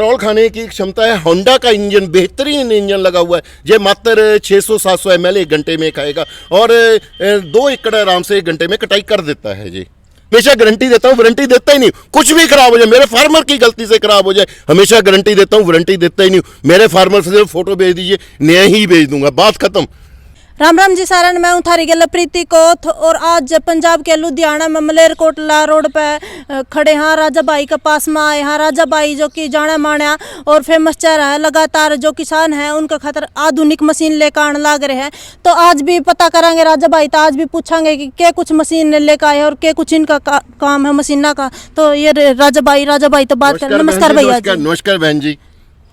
Petrol खाने की क्षमता है। होंडा का इंजन, बेहतरीन इंजन लगा हुआ है। ये मात्र 600-700 ml 1 घंटे में खाएगा और 2 एकड़ आराम से 1 घंटे में कटाई कर देता है जी। हमेशा गारंटी देता हूँ, वारंटी देता ही नहीं। कुछ भी खराब हो जाए, मेरे फार्मर की गलती से खराब हो जाए, हमेशा गारंटी देता हूँ, वारंटी देता ही नहीं। मेरे फार्मर से सिर्फ फोटो भेज दीजिए, नया ही भेज दूंगा, बात खत्म। राम राम जी सारन, मैं हूँ थारी गल प्रीति कोथ और आज पंजाब के लुधियाना में मलेरकोटला रोड पे खड़े हैं। राजा भाई के पास में आए हैं। राजा भाई जो कि जाना माना और फेमस चेहरा है, लगातार जो किसान हैं उनके खातर आधुनिक मशीन लेकर आने लग रहे हैं। तो आज भी पता करेंगे राजा भाई, तो आज भी पूछेंगे कि क्या कुछ मशीन लेकर आए और क्या कुछ इनका काम है मशीना का। तो ये राजा भाई तो बात करें। नमस्कार भैया जी। नमस्कार बहन जी।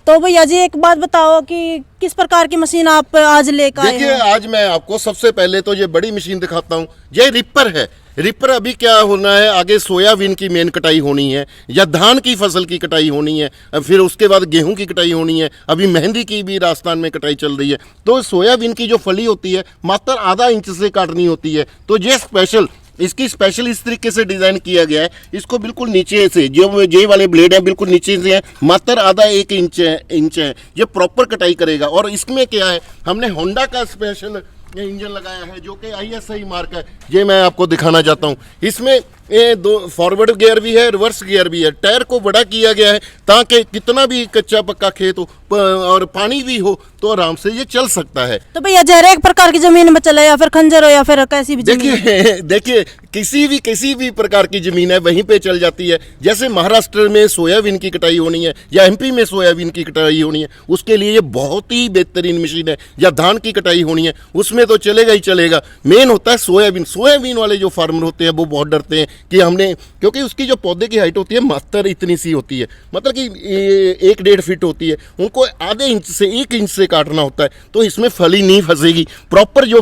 तो भैया जी एक बात बताओ कि किस प्रकार की मशीन आप आज लेकर आए हैं? देखिए, आज मैं आपको सबसे पहले तो ये बड़ी मशीन दिखाता हूँ। ये रिपर है। रिपर अभी क्या होना है, आगे सोयाबीन की मेन कटाई होनी है या धान की फसल की कटाई होनी है, फिर उसके बाद गेहूं की कटाई होनी है। अभी मेहंदी की भी राजस्थान में कटाई चल रही है। तो सोयाबीन की जो फली होती है मात्र आधा इंच से काटनी होती है। तो ये स्पेशल, इसकी स्पेशल इस तरीके से डिज़ाइन किया गया है। इसको बिल्कुल नीचे से जो जे वाले ब्लेड हैं बिल्कुल नीचे से है, मात्र आधा 1 इंच है। ये प्रॉपर कटाई करेगा। और इसमें क्या है, हमने होंडा का स्पेशल इंजन लगाया है जो कि ISI मार्क है। ये मैं आपको दिखाना चाहता हूँ। इसमें ये 2 फॉरवर्ड गियर भी है, रिवर्स गियर भी है। टायर को बड़ा किया गया है ताकि कितना भी कच्चा पक्का खेत हो और पानी भी हो तो आराम से ये चल सकता है। तो भैया जहर एक प्रकार की जमीन में चले या फिर खंजर हो या फिर कैसी भी देखिए किसी भी प्रकार की जमीन है वहीं पे चल जाती है। जैसे महाराष्ट्र में सोयाबीन की कटाई होनी है या MP में सोयाबीन की कटाई होनी है, उसके लिए ये बहुत ही बेहतरीन मशीन है। या धान की कटाई होनी है उसमें तो चलेगा ही चलेगा। मेन होता है सोयाबीन वाले जो फार्मर होते हैं वो बहुत डरते हैं कि हमने, क्योंकि उसकी जो पौधे की हाइट होती है मात्र इतनी सी होती है, मतलब कि 1-1.5 फीट होती है। उनको आधे इंच से 1 इंच से काटना होता है। तो इसमें फली नहीं फंसेगी, प्रॉपर जो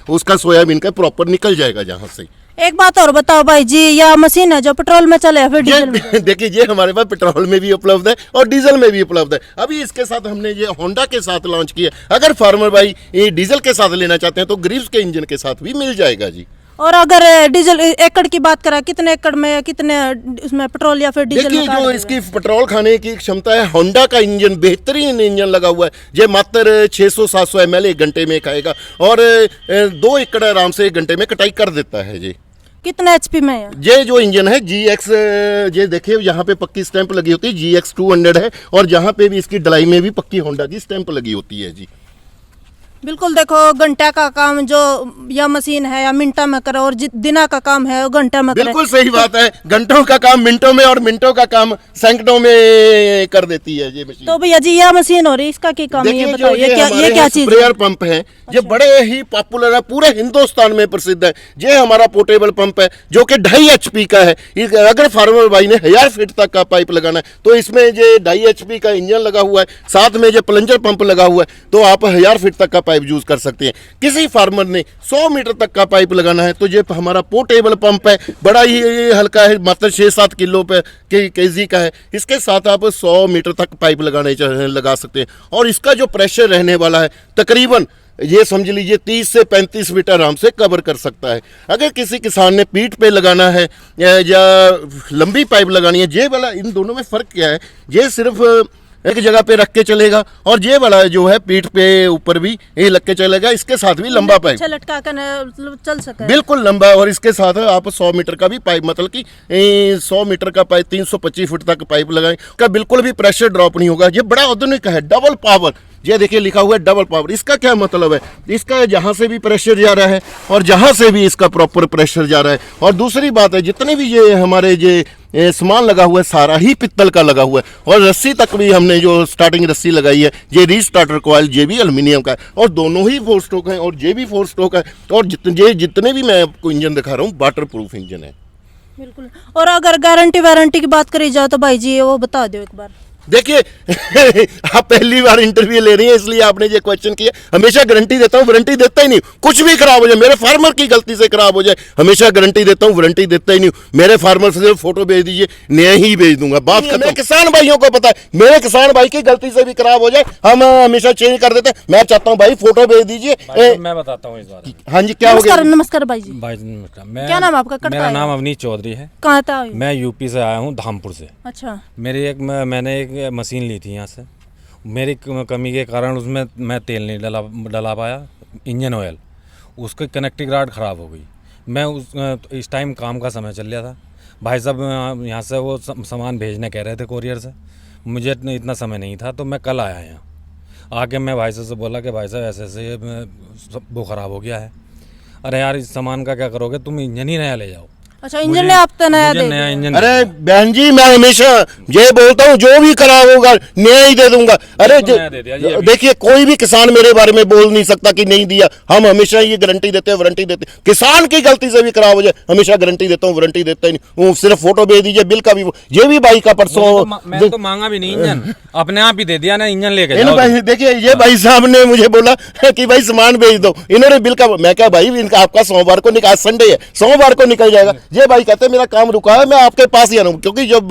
उसका सोयाबीन का प्रॉपर निकल जाएगा जहाँ से। एक बात और बताओ भाई जी, यह मशीन है जो पेट्रोल में चले या फिर डीजल में? देखिए, ये हमारे पास पेट्रोल में भी उपलब्ध है और डीजल में भी उपलब्ध है। अभी इसके साथ हमने ये होंडा के साथ लॉन्च किया। अगर फार्मर भाई ये डीजल के साथ लेना चाहते हैं तो ग्रीव्स के इंजन के साथ भी मिल जाएगा जी। और अगर डीजल एकड़ की बात करें, कितने एकड़ में कितने उसमें पेट्रोल या फिर डीजल? देखिए, जो इसकी पेट्रोल खाने की क्षमता है, होंडा का इंजन, बेहतरीन इंजन लगा हुआ है। ये मात्र 600-700 ml 1 घंटे में खाएगा और 2 एकड़ आराम से 1 घंटे में कटाई कर देता है जी। कितना HP में है? ये जो इंजन है GX, ये देखिए यहाँ पे पक्की स्टैंप लगी होती है, GX 200 है। और जहाँ पे भी इसकी डलाई में भी पक्की होंडा की स्टैंप लगी होती है जी। बिल्कुल, देखो घंटा का काम जो यह मशीन है या मिनटा में करे और दिना का काम है वो घंटा में करे। बिल्कुल सही बात है। घंटों का काम मिनटों में और मिनटों का काम सेकंडों में कर देती है ये मशीन। तो भैया जी यह मशीन हो रही है, इसका क्या काम है ये बताओ? ये क्या चीज? स्प्रेयर पंप है। ये बड़े ही पॉपुलर है, पूरे हिंदुस्तान में प्रसिद्ध है। ये हमारा पोर्टेबल पंप है जो कि 2.5 HP का है। अगर फार्मर भाई ने 1000 फीट तक का पाइप लगाना है तो इसमें ये 2.5 HP का इंजन लगा हुआ है, साथ में ये प्लंजर पंप लगा हुआ है। तो आप 1000 फीट तक का पाइप यूज कर सकते हैं। किसी फार्मर ने 100 मीटर तक का पाइप लगाना है तो ये हमारा पोर्टेबल पंप है। बड़ा ही हल्का है, मात्र 6-7 किलो पे केजी का है। इसके साथ आप 100 मीटर तक पाइप लगा सकते हैं। और इसका जो प्रेशर रहने वाला है तकरीबन ये समझ लीजिए 30 से 35 फीट आराम से कवर कर सकता है। अगर किसी किसान ने पीठ पे लगाना है या लंबी पाइप लगानी है, ये वाला, इन दोनों में फ़र्क क्या है? ये सिर्फ एक जगह पे रख के चलेगा और ये वाला जो है पीठ पे ऊपर भी ये लग के चलेगा। इसके साथ भी लंबा पाइप लटका कर चल सके, बिल्कुल लंबा। और इसके साथ आप 100 मीटर का भी पाइप, मतलब कि 100 मीटर का पाइप 325 फुट तक पाइप लगाएं का बिल्कुल भी प्रेशर ड्रॉप नहीं होगा। ये बड़ा आधुनिक है, डबल पावर। ये देखिए लिखा हुआ है डबल पावर। इसका क्या मतलब है? इसका जहाँ से भी प्रेशर जा रहा है और जहाँ से भी इसका प्रॉपर प्रेशर जा रहा है। और दूसरी बात है, जितने भी ये हमारे ये सामान लगा हुआ है सारा ही पित्तल का लगा हुआ है। और रस्सी तक भी हमने जो स्टार्टिंग रस्सी लगाई है ये रीस्टार्टर कॉइल, ये भी एल्युमिनियम का है। और दोनों ही 4 स्ट्रोक है और ये भी 4 स्ट्रोक है। और जितने भी मैं आपको इंजन दिखा रहा हूँ वाटर प्रूफ इंजन है। बिल्कुल। और अगर गारंटी वारंटी की बात करी जाए तो भाई जी वो बता दो एक बार। देखिए आप पहली बार इंटरव्यू ले रही हैं इसलिए आपने ये क्वेश्चन किया। हमेशा गारंटी देता हूँ, वारंटी देता ही नहीं। कुछ भी खराब हो जाए, मेरे फार्मर की गलती से खराब हो जाए, हमेशा गारंटी देता हूँ, वारंटी देता ही नहीं। मेरे फार्मर से सिर्फ फोटो भेज दीजिए, नया ही भेज दूंगा, बात खत्म। किसान भाइयों को पता है, मेरे किसान भाई की गलती से भी खराब हो जाए हम हमेशा चेंज कर देते हैं। मैं चाहता हूँ भाई फोटो भेज दीजिए। मैं बताता हूँ इस बार। हाँ जी, क्या हो गया? नमस्कार भाई जी। भाई नमस्कार। क्या नाम आपका? मेरा नाम अवनीश चौधरी है। कहाँ था? मैं यूपी से आया हूँ, धामपुर से। अच्छा। मैंने एक एक मशीन ली थी यहाँ से, मेरी कमी के कारण उसमें मैं तेल नहीं डला पाया, इंजन ऑयल, उसकी कनेक्टिंग रॉड ख़राब हो गई। मैं इस टाइम काम का समय चल रहा था, भाई साहब यहाँ से वो सामान भेजने कह रहे थे कोरियर से, मुझे इतना समय नहीं था, तो मैं कल आया यहाँ आके मैं भाई साहब से बोला कि भाई साहब ऐसे ऐसे वो ख़राब हो गया है। अरे यार इस सामान का क्या करोगे, तुम इंजन ही नया ले जाओ। अच्छा, इंजन ने आप तो नया दे नया इंजन। अरे बहन जी, मैं हमेशा ये बोलता हूँ जो भी खराब होगा नया ही दे दूंगा। अरे नया दे दिया जी अभी। देखिए, कोई भी किसान मेरे बारे में बोल नहीं सकता कि नहीं दिया। हम हमेशा ये गारंटी देते हैं, वारंटी देते हैं। किसान की गलती से भी खराब हो जाए हमेशा गारंटी देता हूँ, वारंटी देता ही नहीं। वो सिर्फ फोटो भेज दीजिए, बिल का भी ये भी बाइक का परसों मैं तो मांगा भी नहीं इंजन, अपने आप ही दे दिया ना, इंजन लेके जाओ। देखिए, ये भाई साहब ने मुझे बोला कि भाई सामान भेज दो, इन्होंने बिल का, मैं क्या भाई इनका आपका सोमवार को निकाल, संडे है सोमवार को निकल जाएगा। ये भाई कहते हैं मेरा काम रुका है, मैं आपके पास ही आ रहा हूँ, क्योंकि जब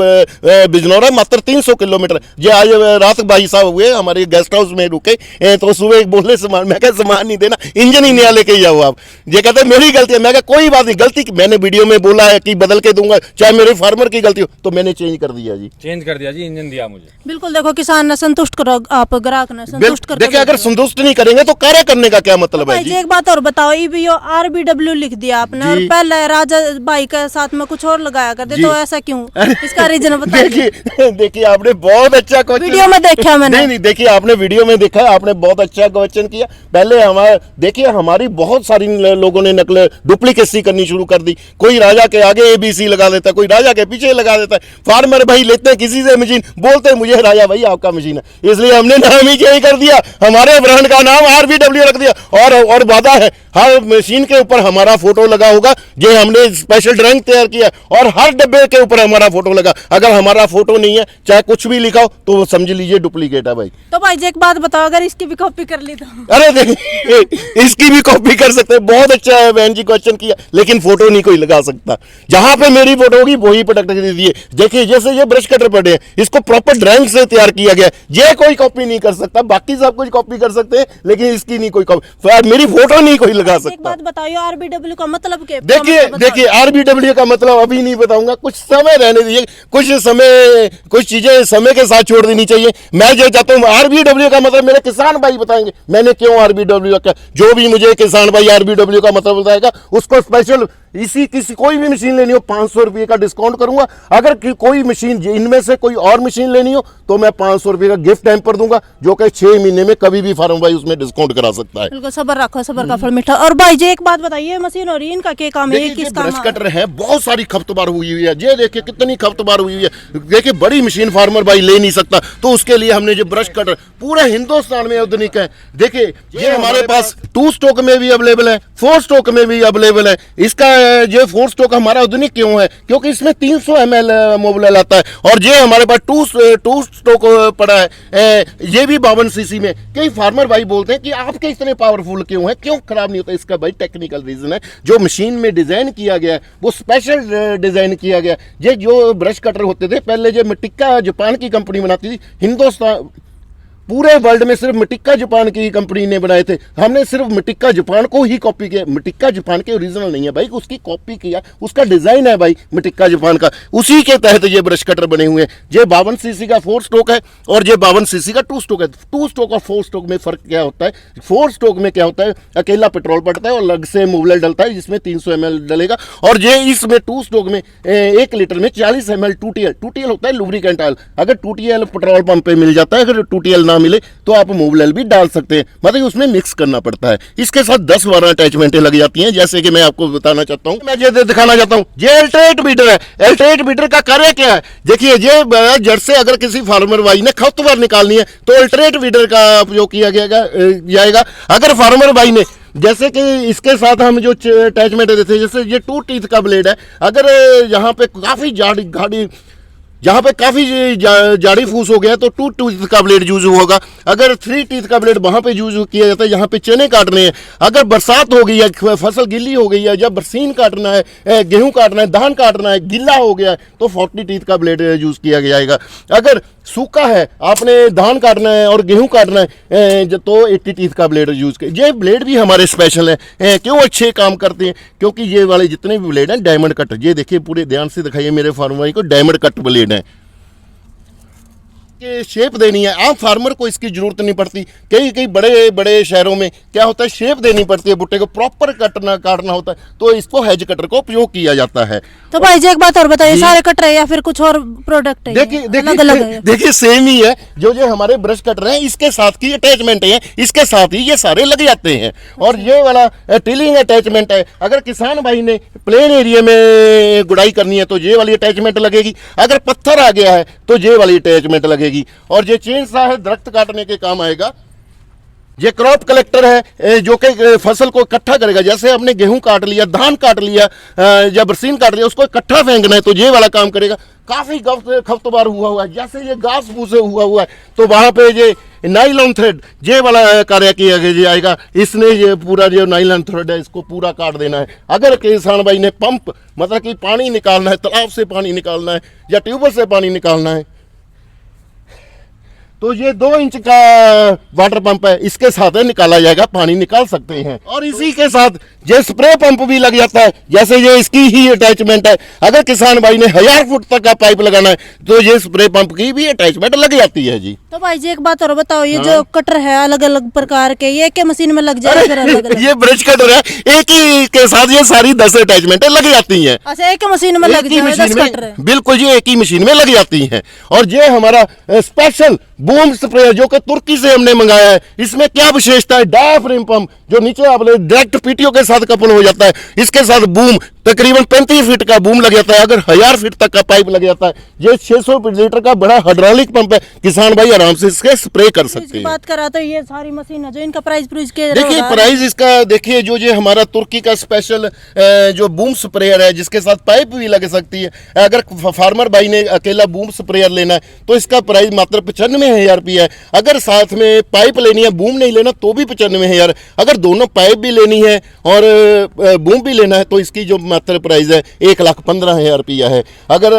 बिजनौर है मात्र 300 किलोमीटर। ये आज रात भाई साहब हुए हमारे गेस्ट हाउस में रुके, तो सुबह बोले सामान, मैं क्या सामान नहीं देना, इंजन ही नया लेके जाओ आप। ये कहते हैं मेरी गलती है, मैं क्या कोई बात नहीं, गलती मैंने वीडियो में बोला है कि बदल के दूंगा, चाहे मेरे फार्मर की गलती हो, तो मैंने चेंज कर दिया जी, चेंज कर दिया जी, इंजन दिया मुझे। बिल्कुल, देखो किसान ने संतुष्ट करो, आप ग्राहक ने संतुष्ट कर। देखिए, अगर संतुष्ट नहीं करेंगे तो कार्य करने का क्या मतलब है भाई जी जी। एक बात और बताओ, ईबीओ RBW लिख दिया आपने और पहले राजा भाई के साथ में कुछ और लगाया करते, तो ऐसा क्यों, इसका रीजन बताइए। देखिए आपने बहुत अच्छा क्वेश्चन वीडियो में देखा मैंने। नहीं, देखिए आपने वीडियो में देखा, आपने बहुत अच्छा क्वेश्चन किया। पहले हमारे देखिए, हमारी बहुत सारी लोगों ने नकल डुप्लीकेसी करनी शुरू कर दी। कोई राजा के आगे ABC लगा देता है, कोई राजा के पीछे लगा देता है। फार्मर भाई लेते हैं किसी से मशीन, बोलते हैं मुझे राजा भाई आपका मशीन है, इसलिए हमने नाम ही चेंज कर दिया, हमारे ब्रांड का नाम RBW रख दिया। और वादा है हर मशीन के ऊपर हमारा फोटो लगा होगा, ये हमने स्पेशल ड्राइंग तैयार किया, और हर डब्बे के ऊपर हमारा फोटो लगा। अगर हमारा फोटो नहीं है, चाहे कुछ भी लिखा हो, तो वो समझ लीजिए डुप्लीकेट है भाई। तो भाई जी एक बात बताओ, अगर इसकी भी कॉपी कर ली तो? अरे देखिए, इसकी भी कॉपी कर सकते हैं, बहुत अच्छा है बहन जी क्वेश्चन किया, लेकिन फोटो नहीं कोई लगा सकता। जहां पे मेरी फोटो होगी वही प्रोडक्ट दीजिए। देखिए जैसे ये ब्रश कटर पड़े हैं, इसको प्रॉपर ड्राइंग से तैयार किया गया, ये कोई कॉपी नहीं कर सकता। बाकी सब कुछ कॉपी कर सकते हैं, लेकिन इसकी नहीं कोई कॉपी, मेरी फोटो नहीं कोई लगा एक सकता। बात बताओ, RBW का मतलब क्या? देखिए RBW का मतलब अभी नहीं बताऊंगा, कुछ समय रहने दीजिए, कुछ चीजें समय के साथ छोड़ देनी चाहिए। मैं जो चाहता हूँ RBW का मतलब मेरे किसान भाई बताएंगे मैंने क्यों RBW का, जो भी मुझे किसान भाई RBW का मतलब बताएगा उसको स्पेशल किसी कोई भी मशीन लेनी हो 500 रुपये का डिस्काउंट करूंगा। अगर कोई मशीन इनमें से कोई और मशीन लेनी हो तो मैं 500 रुपये का गिफ्ट हैम्पर दूंगा, जो कि 6 महीने में कभी भी फार्म भाई उसमें डिस्काउंट करा सकता है। बिल्कुल, सबर रखो, सबर का फल मीठा। और भाई जी एक बात बताइए, मशीन और इनका क्या काम है, ये किस काम ब्रश कटर है, बहुत सारी खपतबार हुई हुई है। ये देखिए कितनी खपतबार हुई हुई है। देखिए बड़ी मशीन फार्मर भाई ले नहीं सकता, तो उसके लिए हमने जो ब्रश कटर पूरे हिंदुस्तान में आधुनिक है। देखिए ये हमारे पास 2 स्टॉक में भी अवेलेबल है, 4 स्टॉक में भी अवेलेबल है। इसका ये 4 स्टॉक हमारा आधुनिक क्यों है, क्योंकि इसमें 300 ml मोबिल आता है, और ये हमारे पास 2 स्टॉक पड़ा है, ये भी 52 cc में। कई फार्मर भाई बोलते हैं कि आपके इतने पावरफुल क्यों है, क्यों खराब नहीं होता? इसका भाई टेक्निकल रीजन है, जो मशीन में डिजाइन किया गया है वो स्पेशल डिजाइन किया गया। ये जो ब्रश कटर होते थे पहले, जो मिटिका जापान की कंपनी बनाती थी, हिंदुस्तान पूरे वर्ल्ड में सिर्फ मिटिका जापान की कंपनी ने बनाए थे। हमने सिर्फ मिटिका जापान को ही कॉपी किया। मिटिका जापान के ओरिजिनल नहीं है भाई, उसकी कॉपी किया, उसका डिजाइन है भाई मिटिका जापान का, उसी के तहत ये ब्रश कटर बने हुए हैं। ये 52 cc का 4 स्टॉक है और ये 52 cc का 2 स्टॉक है। 2 स्टॉक और 4 स्टॉक में फर्क क्या होता है? 4 स्टॉक में क्या होता है, अकेला पेट्रोल पड़ता है और अलग से मोबिल डलता है जिसमें 300 ml डलेगा, और ये इसमें 2 स्टॉक में 1 लीटर में 40 ml 2TL होता है लुब्रिकेंट ऑयल। अगर 2TL पेट्रोल पंप पे मिल जाता है, अगर 2TL ना मिले तो आप मोबिल ऑयल भी डाल सकते हैं, मतलब उसमें मिक्स करना पड़ता है। इसके साथ 10-12 अटैचमेंटें लग जाती हैं, जैसे कि मैं आपको बताना चाहता हूँ, मैं ये दिखाना चाहता हूँ। ये अल्टरनेट बीटर है। अल्टरनेट बीटर का कार्य क्या है? देखिए ये जड़ से अगर किसी फार्मर भाई ने खपतबार निकालनी है तो अल्टरनेट बीटर का उपयोग किया जाएगा। अगर फार्मर भाई ने, जैसे कि इसके साथ हम जो अटैचमेंट देते हैं, जैसे ये 2 टीथ का ब्लेड है, अगर यहाँ पे काफी जहाँ पे काफी जाड़ी फूस हो गया तो 2 टीथ का ब्लेड यूज होगा। अगर 3 टीथ का ब्लेड वहां पे यूज किया जाता है, यहाँ पे चने काटने हैं। अगर बरसात हो गई है, फसल गिल्ली हो गई है, या बरसीन काटना है, गेहूं काटना है, धान काटना है, गिल्ला हो गया है, तो 40 टीथ का ब्लेड यूज किया जाएगा। अगर सूखा है, आपने धान काटना है और गेहूं काटना है, तो 80 टीथ का ब्लेड यूज किया। ये ब्लेड भी हमारे स्पेशल है। क्यों अच्छे काम करते हैं? क्योंकि ये वाले जितने भी ब्लेड हैं डायमंड कट, ये देखिए पूरे ध्यान से दिखाइए मेरे फार्म भाई को, डायमंड कट ब्लेड है। के शेप देनी है, आम फार्मर को इसकी जरूरत नहीं पड़ती। कई कई बड़े बड़े शहरों में क्या होता है, शेप देनी पड़ती है, भुट्टे को प्रॉपर काटना होता है, तो इसको हेज कटर का उपयोग किया जाता है। तो भाई जी एक बात और बताइए, सारे कटर है या फिर कुछ और प्रोडक्ट है? देखिए सेम ही है। जो हमारे ब्रश कटर हैं इसके साथ की अटैचमेंट है, इसके साथ ही ये सारे लग जाते हैं। और ये वाला टिलिंग अटैचमेंट है। अगर किसान भाई ने प्लेन एरिया में गुड़ाई करनी है तो ये वाली अटैचमेंट लगेगी, अगर पत्थर आ गया है तो ये वाली अटैचमेंट लगेगी। और ये चेन सा है, दरख्त काटने के काम आएगा। ये क्रॉप कलेक्टर है जो कि फसल को इकट्ठा करेगा। जैसे हमने गेहूं काट लिया, धान काट लिया या बरसीन काट लिया, उसको इकट्ठा फेंकना है तो ये वाला काम करेगा। काफी खपतबार हुआ है, जैसे ये घास फूस हुआ है तो वहां पे ये नाइलॉन थ्रेड ये वाला कार्य किया जाएगा। इसने ये पूरा जो नाइलॉन थ्रेड है इसको पूरा काट देना है। अगर किसान भाई ने पंप मतलब कि पानी निकालना है, तालाब से पानी निकालना है या ट्यूबवेल से पानी निकालना है, तो ये 2 इंच का वाटर पंप है, इसके साथ निकाला जाएगा, पानी निकाल सकते हैं। और इसी के साथ ये स्प्रे पंप भी लग जाता है, जैसे ये इसकी ही अटैचमेंट है। अगर किसान भाई ने 1000 फुट तक का पाइप लगाना है तो ये स्प्रे पंप की भी अटैचमेंट लग जाती है जी। तो भाई जी एक बात और बताओ, ये जो कटर है अलग अलग प्रकार के, ये क्या मशीन में लग जाए फिर अलग अलग? ये ब्रश कटर है, एक ही के साथ ये सारी 10 अटैचमेंट लग जाती हैं। अच्छा, एक मशीन में लग जाए 10 कटर है? बिल्कुल जी, एक ही मशीन में लग जाती हैं। और ये हमारा स्पेशल बूम स्प्रेयर जो कि तुर्की से हमने मंगाया है। इसमें क्या विशेषता है, डायाफ्रेम पंप जो नीचे आपने डायरेक्ट पीटीओ के साथ कपल हो जाता है, इसके साथ बूम तकरीबन 35 फीट का बूम लग जाता है। अगर 1000 फीट तक का पाइप लग जाता है। ये 600 लीटर का बड़ा हाइड्रोलिक पंप है, किसान भाई आराम से इसके स्प्रे कर सकते हैं। बात करा तो ये सारी मशीन है जो इनका प्राइस के देखिए प्राइस इसका देखिए, जो ये हमारा तुर्की का स्पेशल जो बूम स्प्रेयर है जिसके साथ पाइप भी लग सकती है। अगर फार्मर भाई ने अकेला बूम स्प्रेयर लेना है तो इसका प्राइस मात्र 95,000 रुपया है। अगर साथ में पाइप लेनी है, बूम नहीं लेना, तो भी 95,000। अगर दोनों पाइप भी लेनी है और बूम भी लेना है तो इसकी जो मात्र प्राइस है 1,15,000 रुपया है। अगर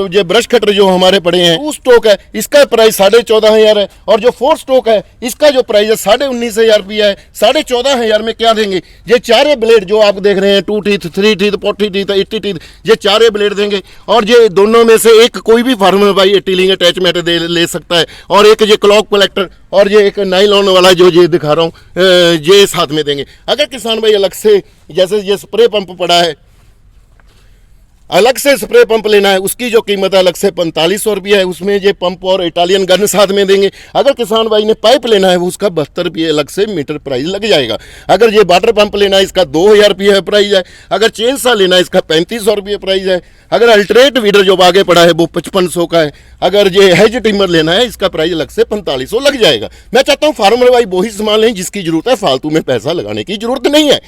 जो ब्रश कटर जो हमारे पड़े हैं 2 स्टोक है, इसका प्राइस 14,500 है। और जो 4 स्टोक है इसका जो प्राइस है 19,500 रुपया है। 14,500 में क्या देंगे? ये चारे ब्लेड जो आप देख रहे हैं, 2 टीथ, 3 टीथ, 40 टीथ, 80 टीथ, ये चारे ब्लेड देंगे। और ये दोनों में से एक कोई भी फार्मर भाई टिलिंग अटैचमेंट ले सकता है। और एक ये क्लॉक कलेक्टर और ये एक नाइलॉन वाला जो ये दिखा रहा हूँ ये साथ में देंगे। अगर किसान भाई अलग से जैसे ये स्प्रे पंप पड़ा है, अलग से स्प्रे पंप लेना है, उसकी जो कीमत है अलग से 4500 रुपया है। उसमें ये पंप और इटालियन गन साथ में देंगे। अगर किसान भाई ने पाइप लेना है वो उसका 72 रुपये अलग से मीटर प्राइस लग जाएगा। अगर ये वाटर पंप लेना है इसका 2000 रुपये प्राइस है। अगर चेन सा लेना है इसका 3500 रुपये प्राइस है। अगर अल्टरनेट वीडर जो आगे पड़ा है वो 5500 का है। अगर ये हेज टिमर लेना है इसका प्राइस अलग से 4500 लग जाएगा। मैं चाहता हूँ फार्मर भाई वही सामान लें जिसकी जरूरत है, फालतू में पैसा लगाने की जरूरत नहीं है।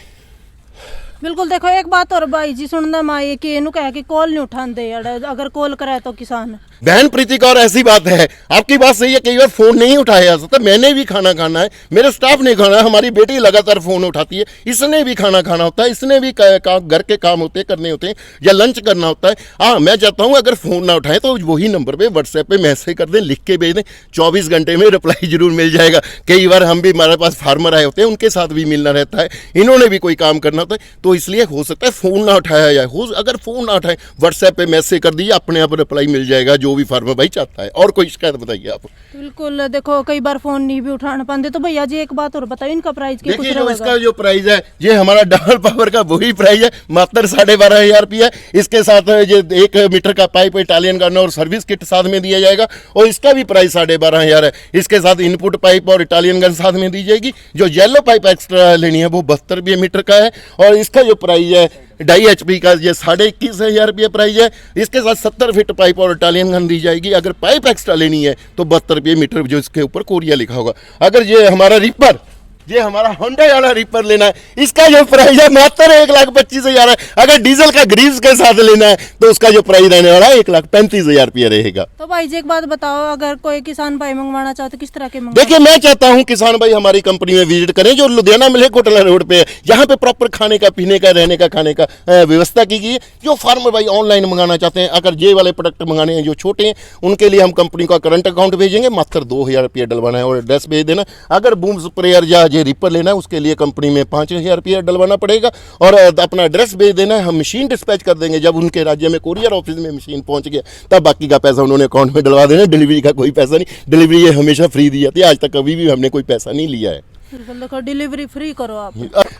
बिल्कुल। देखो एक बात और भाई जी सुनना माए कि इन्हों कह के कॉल नहीं उठाते, अगर कॉल करे तो किसान। बहन प्रीति कौर ऐसी बात है, आपकी बात सही है, कई बार फोन नहीं उठाया जा सकता। मैंने भी खाना खाना है, मेरे स्टाफ ने खाना है, हमारी बेटी लगातार फोन उठाती है, इसने भी खाना खाना होता है, इसने भी घर के काम होते करने होते हैं या लंच करना होता है। हाँ, मैं चाहता हूँ अगर फोन ना उठाएं तो वही नंबर पे व्हाट्सएप पे मैसेज कर दें, लिख के भेज दें, 24 घंटे में रिप्लाई जरूर मिल जाएगा। कई बार हम भी, हमारे पास फार्मर आए होते हैं, उनके साथ भी मिलना रहता है, इन्होंने भी कोई काम करना होता है, तो इसलिए हो सकता है फोन ना उठाया जाए। अगर फोन ना उठाए व्हाट्सएप पे मैसेज कर दीजिए, अपने आप रिप्लाई मिल जाएगा जो भी फार्मर भाई चाहता है। और कोई शिकायत बताइए आप। बिल्कुल। देखो कई बार फोन नहीं भी उठाना पाते, तो भैया जी एक बात और बताइए, इनका प्राइस क्या? देखिए जो इसका जो प्राइस है ये हमारा डबल पावर का वही प्राइस है, मात्र 12,500 रुपया। इसके साथ ये 1 मीटर का पाइप इटालियन गन और सर्विस किट साथ में दिया जाएगा और इसका भी प्राइस 12,500 है। इसके साथ इनपुट पाइप और इटालियन गन साथ में दी जाएगी। जो येलो पाइप एक्स्ट्रा लेनी है वो 72 रुपये मीटर का है। और इसका जो प्राइस है 2.5 HP का ये 21,500 रुपये प्राइस है। इसके साथ 70 फीट पाइप और इटालियन गन दी जाएगी। अगर पाइप एक्स्ट्रा लेनी है तो 72 रुपये मीटर जो इसके ऊपर कोरिया लिखा होगा। अगर ये हमारा रिपर, ये हमारा होंडा वाला रिपर लेना है, इसका जो प्राइस है मात्र 1,25,000 है। अगर डीजल का ग्रीस के साथ लेना है तो उसका जो प्राइस रहने वाला है 1,35,000 रुपया रहेगा। तो भाई जी एक बात बताओ, अगर कोई किसान भाई मंगवाना चाहे तो किस तरह के मंगवाए? देखिए मैं चाहता हूं किसान भाई हमारी कंपनी में विजिट करें जो लुधियाना मिले कोटला रोड पे है। यहाँ पे प्रॉपर खाने का, पीने का, रहने का, खाने का व्यवस्था की गई है। जो फार्मर भाई ऑनलाइन मंगाना चाहते हैं, अगर ये वाले प्रोडक्ट मंगाने हैं जो छोटे हैं, उनके लिए हम कंपनी का करंट अकाउंट भेजेंगे, मात्र 2,000 रुपया डलवाना है और एड्रेस भेज देना। अगर बूम स्प्रेयर या मुझे रीपर लेना है, उसके लिए कंपनी में 5,000 रुपया डलवाना पड़ेगा और अपना एड्रेस भेज देना है, हम मशीन डिस्पैच कर देंगे। जब उनके राज्य में कुरियर ऑफिस में मशीन पहुंच गया तब बाकी का पैसा उन्होंने अकाउंट में डलवा देना। डिलीवरी का कोई पैसा नहीं, डिलीवरी ये हमेशा फ्री दी जाती है, आज तक कभी भी हमने कोई पैसा नहीं लिया है। बिल्कुल, देखो डिलीवरी फ्री करो आप।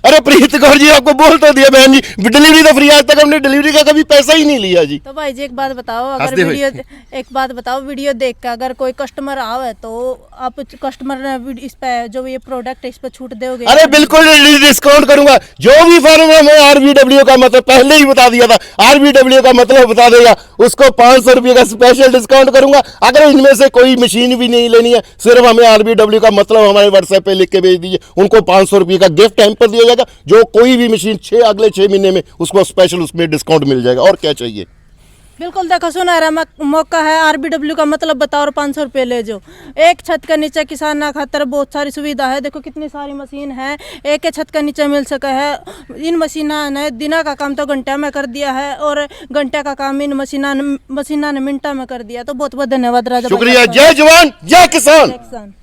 अरे प्रीत कौर जी आपको बोल तो दिया बहन जी, डिलीवरी तो फ्री, आज तक हमने डिलीवरी का कभी पैसा ही नहीं लिया जी। तो भाई जी एक बात बताओ, अगर हंसते हुए। वीडियो देख के अगर कोई कस्टमर आवे तो आप कस्टमर ने इस पे जो ये प्रोडक्ट इस पे छूट दोगे? अरे बिल्कुल डिस्काउंट करूंगा। जो भी फर्म है, मैं RBW का मतलब पहले ही बता दिया था, RBW का मतलब बता देगा, उसको 500 रुपये का स्पेशल डिस्काउंट करूंगा। अगर इनमें से कोई मशीन भी नहीं लेनी है, सिर्फ हमें RBW का मतलब हमारे व्हाट्सएप पे लिख के भेज दीजिए, उनको 500 रुपये का गिफ्ट टाइम पर दिया जाएगा। जो कोई भी मशीन अगले 6 महीने में उसको स्पेशल उसमें डिस्काउंट मिल जाएगा। और क्या चाहिए? बिल्कुल, देखो सुनहरा मौका है, RBW का मतलब बताओ और 500 रुपये ले जाओ। एक छत के नीचे किसान ना खातर बहुत सारी सुविधा है, देखो कितनी सारी मशीन है, एक ही छत के नीचे मिल सका है। इन मशीना ने दिना का काम तो घंटा में कर दिया है और घंटे का काम इन मशीना ने मिनटा में कर दिया। तो बहुत बहुत धन्यवाद राजा। शुक्रिया। जय जवान जय किसान।